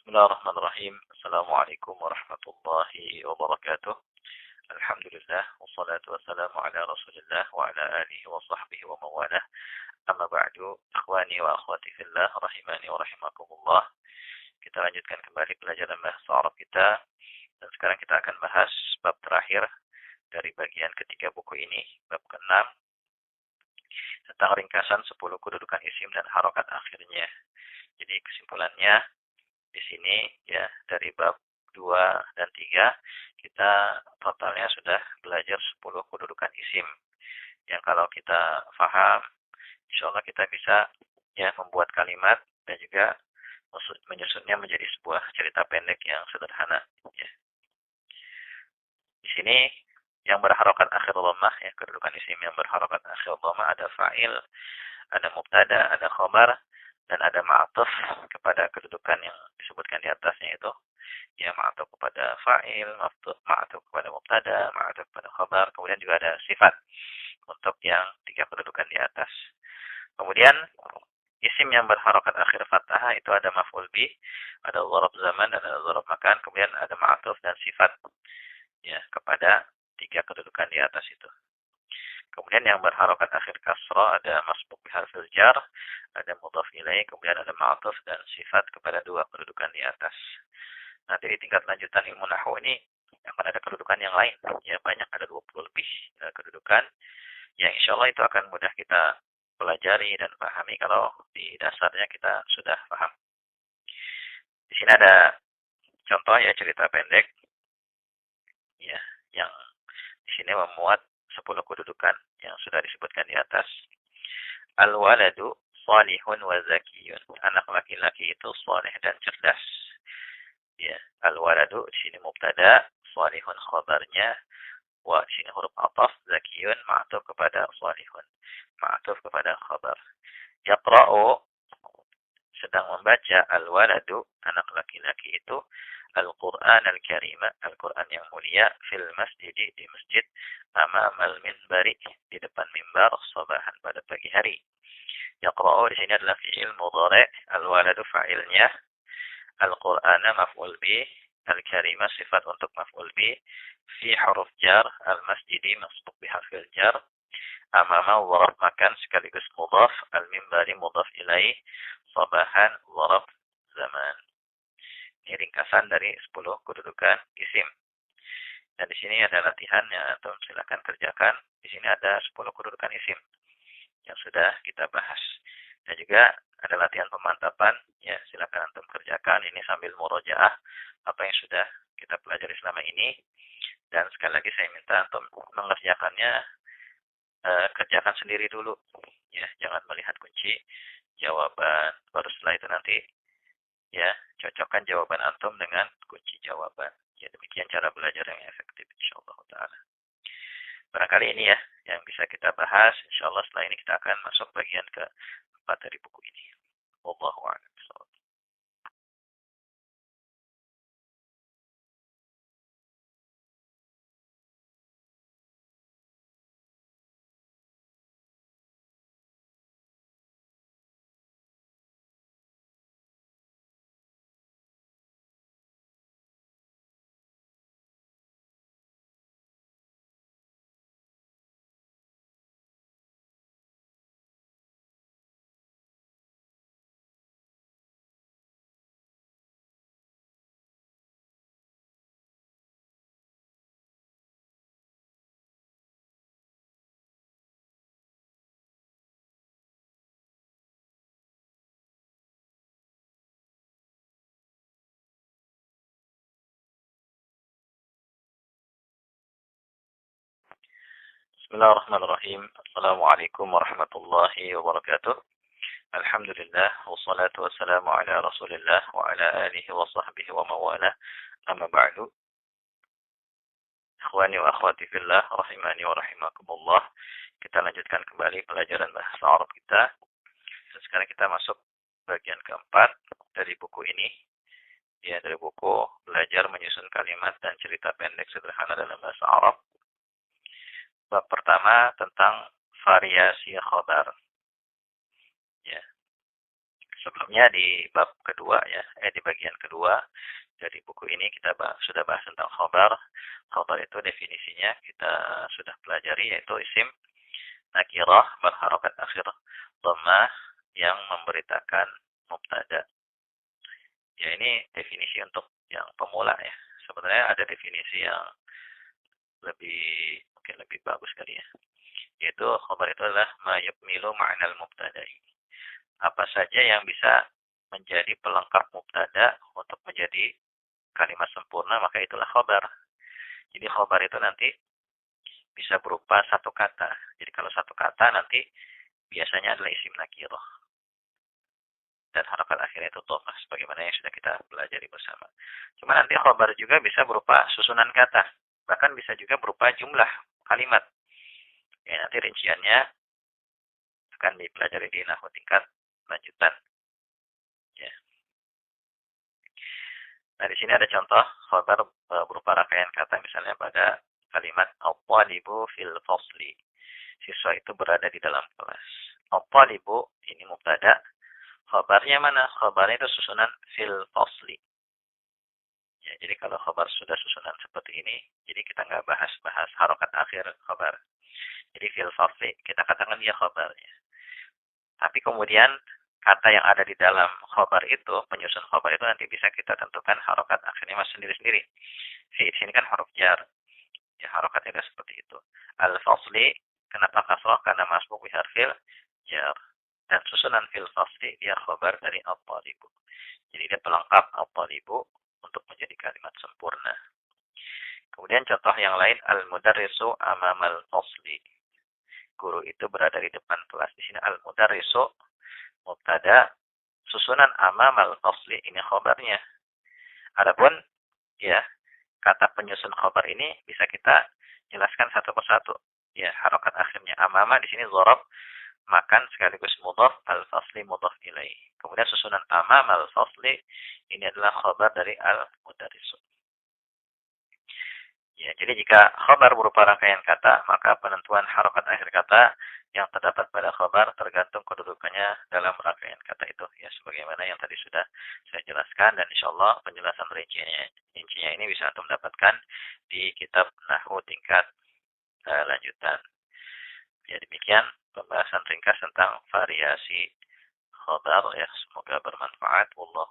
Bismillahirrahmanirrahim. Assalamualaikum warahmatullahi wabarakatuh. Alhamdulillah wassalatu wassalamu ala Rasulillah wa ala alihi wa sahbihi wa mawalah. Amma ba'du, ikhwani wa akhwati fillah rahimani wa rahimakumullah. Kita lanjutkan kembali pelajaran bahasa Arab kita dan sekarang kita akan bahas bab terakhir dari bagian ketiga buku ini, bab ke-6 tentang ringkasan 10 kedudukan isim dan harokat akhirnya. Jadi kesimpulannya di sini ya dari bab 2 dan 3 kita totalnya sudah belajar 10 kedudukan isim. Yang kalau kita paham, insya Allah kita bisa ya membuat kalimat dan juga menyusunnya menjadi sebuah cerita pendek yang sederhana. Ya. Di sini yang berharokat akhir dhammah ya kedudukan isim yang berharokat akhir dhammah ada fa'il, ada mubtada, ada khobar, dan ada ma'atuf kepada kedudukan yang disebutkan di atasnya itu. Ya, ma'atuf kepada fa'il, ma'atuf kepada mubtada, ma'atuf kepada khabar, kemudian juga ada sifat untuk yang 3 kedudukan di atas. Kemudian isim yang berharokat akhir fathah itu ada maf'ul bih, ada dzaraf zaman, dan ada dzaraf makan, kemudian ada ma'atuf dan sifat ya kepada 3 kedudukan di atas itu. Kemudian yang berharokat akhir kasrah ada masbuk biharfil jar, ada mudhaf ilaih, kemudian ada ma'atuf dan sifat kepada 2 kedudukan di atas. Nanti di tingkat lanjutan ilmu nahwu ini akan ada kedudukan yang lain. Ya banyak, ada 20 lebih kedudukan yang insya Allah itu akan mudah kita pelajari dan pahami kalau di dasarnya kita sudah paham. Di sini ada contoh ya cerita pendek ya yang di sini memuat 10 kedudukan yang sudah disebutkan di atas. Al-waladu salihun wa zakiyun. Anak laki-laki itu saleh dan cerdas. Ya, al-waladu di sini mubtada, salihun khabarnya, wa di sini huruf athaf, zakiyun ma'tuf kepada salihun, ma'tuf kepada khabar. Yaqra'u sedang membaca al-waladu anak laki-laki itu Al-Quran Al-Karim, Al-Quran yang mulia, fil masjid di masjid, amamal minbari di depan mimbar, sabahan pada pagi hari. Yaqra'u di sini adalah fi'il mudhari', al-waladu fa'ilnya, Al-Qur'ana maf'ul bih, Al-Karim sifat untuk maf'ul bih, fi huruf jar, al-masjidi masbuk biharfil jar, amama dharaf makan sekaligus mudhaf, al-mimbari mudhaf ilaih, sabahan dharaf zaman. Ini ringkasan dari 10 kedudukan isim. Dan di sini ada latihannya, atau silakan kerjakan. Di sini ada 10 kedudukan isim yang sudah kita bahas. Dan juga ada latihan pemantapan, ya silakan antum kerjakan ini sambil murojaah apa yang sudah kita pelajari selama ini. Dan sekali lagi saya minta antum mengerjakannya kerjakan sendiri dulu, ya jangan melihat kunci jawaban. Baru setelah itu nanti ya cocokkan jawaban antum dengan kunci jawaban. Ya demikian cara belajar yang efektif insyaallah taala. Barangkali ini ya yang bisa kita bahas. Insyaallah setelah ini kita akan masuk bagian ke-4 dari buku ini. Wallahu a'lam. Bismillahirrahmanirrahim. Assalamualaikum warahmatullahi wabarakatuh. Alhamdulillah wassalatu wassalamu ala Rasulillah wa ala alihi wa sahbihi wa mawalah. Amma ba'du. Ikhwani wa akhwati fillah rahimani wa rahimakumullah. Kita lanjutkan kembali pelajaran bahasa Arab kita. Dan sekarang kita masuk bagian ke-4 dari buku ini. Ya, dari buku Belajar Menyusun Kalimat dan Cerita Pendek Sederhana dalam Bahasa Arab. Bab pertama tentang variasi khabar. Ya. Sebelumnya di bab kedua ya, di bagian kedua dari buku ini kita sudah bahas tentang khobar. Khobar itu definisinya kita sudah pelajari, yaitu isim nakirah berharokat akhir dhammah yang memberitakan mubtada. Ya, ini definisi untuk yang pemula ya. Sebenarnya ada definisi yang mungkin lebih bagus kali ya. Yaitu khobar itu adalah ma yukmilu ma'nal mubtada'i. Apa saja yang bisa menjadi pelengkap mubtada untuk menjadi kalimat sempurna, maka itulah khobar. Jadi khobar itu nanti bisa berupa satu kata. Jadi kalau satu kata nanti biasanya adalah isim nakirah. Dan harakat akhirnya itu dhammah, sebagaimana yang sudah kita pelajari bersama. Cuma nanti khobar juga bisa berupa susunan kata. Bahkan bisa juga berupa jumlah kalimat. Ya, nanti rinciannya akan dipelajari di nahwu tingkat lanjutan. Ya. Nah, di sini ada contoh khobar berupa rangkaian kata, misalnya pada kalimat at-talibu fil fasli. Siswa itu berada di dalam kelas. At-talibu ini mubtada. Khobarnya mana? Khobarnya itu susunan fil fasli. Ya, jadi kalau khobar sudah susunan seperti ini, jadi kita nggak bahas harokat akhir khobar. Jadi fil fasli, kita katakan dia khobarnya. Tapi kemudian kata yang ada di dalam khobar itu, penyusun khobar itu nanti bisa kita tentukan harokat akhirnya mas sendiri-sendiri. Di sini kan huruf jar. Ya, harokatnya seperti itu. Al-fasli, kenapa kasrah? Karena masbuk biharfil jar. Dan susunan fil fasli dia khobar dari at-talibu. Jadi dia pelengkap at-talibu untuk menjadi kalimat sempurna. Kemudian contoh yang lain, al-mudarrisu amamal fasli. Guru itu berada di depan kelas. Di sini al-mudarrisu mubtada, susunan amamal fasli ini khobarnya. Adapun ya, kata penyusun khobar ini bisa kita jelaskan satu persatu. Ya, harokat akhirnya amama di sini dzarab, makan sekaligus mudhaf, al-fasli mudhaf ilaih. Kemudian susunan amam al-fasli ini adalah khobar dari al-mudarrisu. Ya, jadi jika khobar berupa rangkaian kata, maka penentuan harokat akhir kata yang terdapat pada khobar tergantung kedudukannya dalam rangkaian kata itu. Ya, sebagaimana yang tadi sudah saya jelaskan, dan insya Allah penjelasan rincinya ini bisa Anda dapatkan di kitab Nahwu tingkat lanjutan. Ya, demikian pembahasan ringkas tentang variasi khobar ya. Semoga bermanfaat. Wallahu